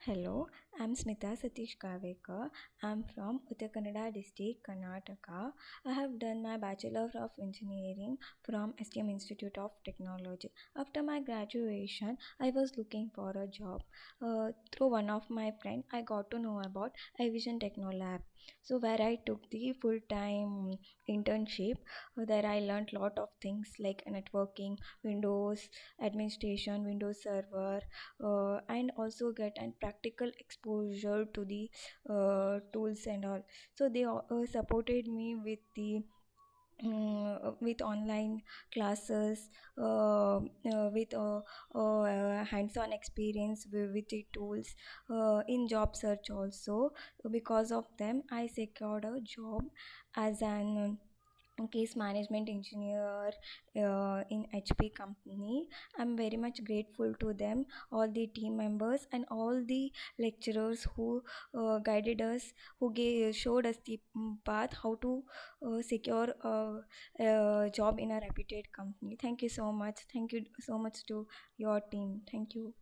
Hello, I'm Smita Sateesh Gavekar. I'm from Uttarkannada district, Karnataka. I have done my Bachelor of Engineering from STM Institute of Technology. After my graduation, I was looking for a job. Through one of my friend, I got to know about Evision Technolab. So where I took the full-time internship, there I learned lot of things like networking, Windows administration, Windows Server, and also get an practical exposure to the tools and all. So they supported me with the with online classes, with hands-on experience with the tools, in job search also. Because of them I secured a job as an case management engineer in HP company. I'm very much grateful to them, all the team members and all the lecturers who guided us, who showed us the path how to secure a job in a reputed company. Thank you so much. Thank you so much to your team. Thank you.